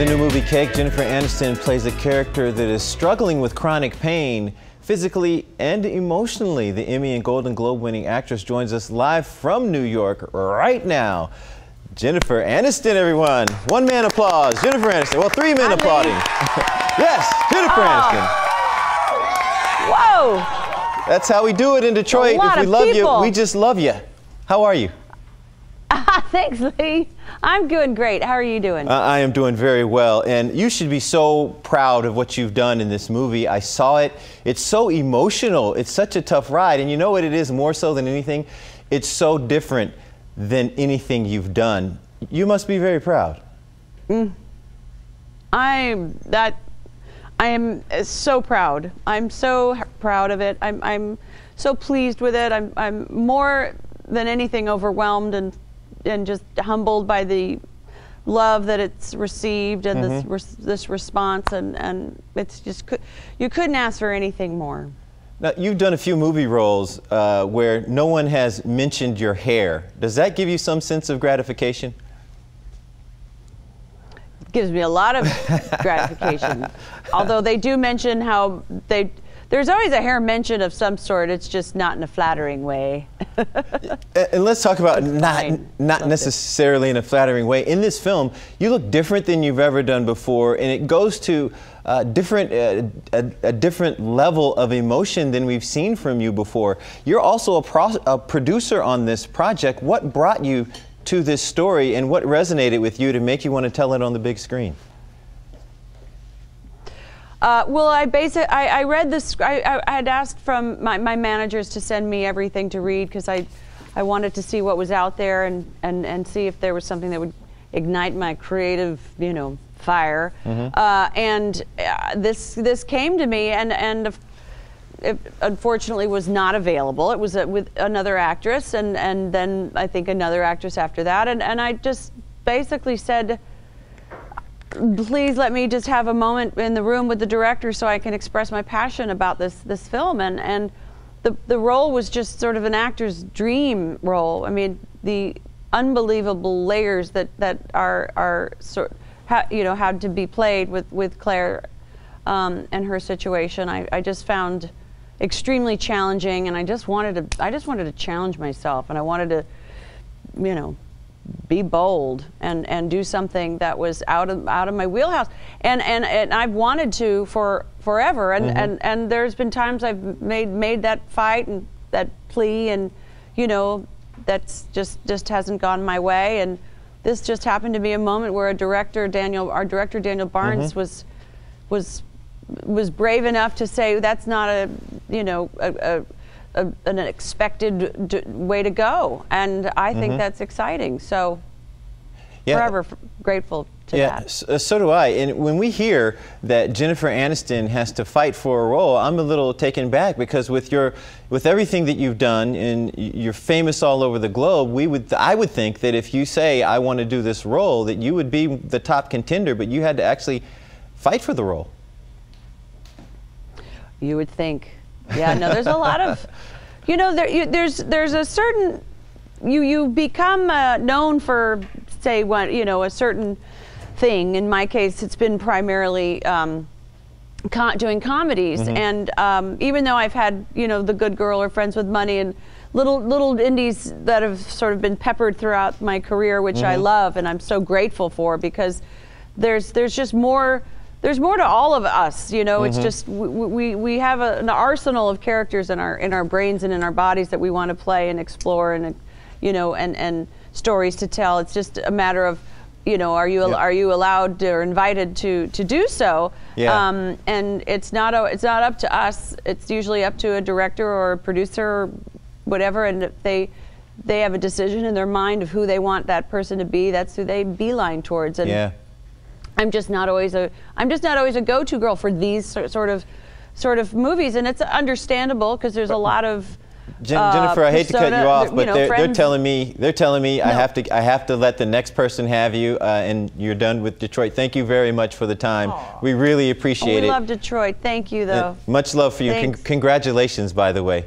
the new movie Cake, Jennifer Aniston plays a character that is struggling with chronic pain, physically and emotionally. The Emmy and Golden Globe winning actress joins us live from New York right now. Jennifer Aniston, everyone. One man applause. Jennifer Aniston. Well, three men applauding. Yes, Jennifer Aniston. Whoa. That's how we do it in Detroit. If we love you, we just love you. How are you? Thanks, Lee. I'm doing great. How are you doing? I am doing very well, and you should be so proud of what you've done in this movie. I saw it. It's so emotional. It's such a tough ride, and you know what it is more so than anything? It's so different than anything you've done. You must be very proud. I am so proud. I'm so proud of it. I'm so pleased with it. I'm more than anything overwhelmed and just humbled by the love that it's received and this response, and it's just, you couldn't ask for anything more. Now, you've done a few movie roles where no one has mentioned your hair. Does that give you some sense of gratification? It gives me a lot of gratification. Although they do mention how there's always a hair mention of some sort. It's just not in a flattering way. And let's talk about not necessarily in a flattering way. In this film, you look different than you've ever done before, and it goes to a different level of emotion than we've seen from you before. You're also a producer on this project. What brought you to this story, and what resonated with you to make you want to tell it on the big screen? Well, I read this. I had asked from my managers to send me everything to read because I wanted to see what was out there and see if there was something that would ignite my creative, fire. This came to me, and it unfortunately was not available. It was with another actress, and then I think another actress after that, and I just basically said, please let me just have a moment in the room with the director so I can express my passion about this film. And the role was just sort of an actor's dream role. I mean, the unbelievable layers that are had to be played with Claire and her situation. I just found extremely challenging, and I just wanted to challenge myself, and I wanted to, be bold and do something that was out of my wheelhouse, and I've wanted to for forever, and there's been times I've made that fight and that plea, and that's just hasn't gone my way, and this just happened to be a moment where our director Daniel Barnes was brave enough to say that's not an expected way to go, and I think that's exciting. So, forever grateful to that. So do I. And when we hear that Jennifer Aniston has to fight for a role, I'm a little taken back, because with everything that you've done, and you're famous all over the globe, I would think that if you say I want to do this role, that you would be the top contender, but you had to actually fight for the role. You would think. Yeah, no, there's a lot of, there's a certain, you become known for, say, a certain thing. In my case, it's been primarily doing comedies, and even though I've had, The Good Girl or Friends with Money and little indies that have sort of been peppered throughout my career, which I love and I'm so grateful for, because there's just more. There's more to all of us, It's just we have an arsenal of characters in our brains and in our bodies that we want to play and explore, and and stories to tell. It's just a matter of, are you allowed or invited to do so? And it's not up to us. It's usually up to a director or a producer or whatever, and if they have a decision in their mind of who they want that person to be, that's who they beeline towards. And I'm just not always a go-to girl for these sort of movies, and it's understandable because there's a lot of Jennifer, I hate to cut you off, but they're telling me no. I have to let the next person have you, and you're done with Detroit. Thank you very much for the time. We really appreciate it. We love Detroit. Thank you, though. Much love for you. Congratulations, by the way.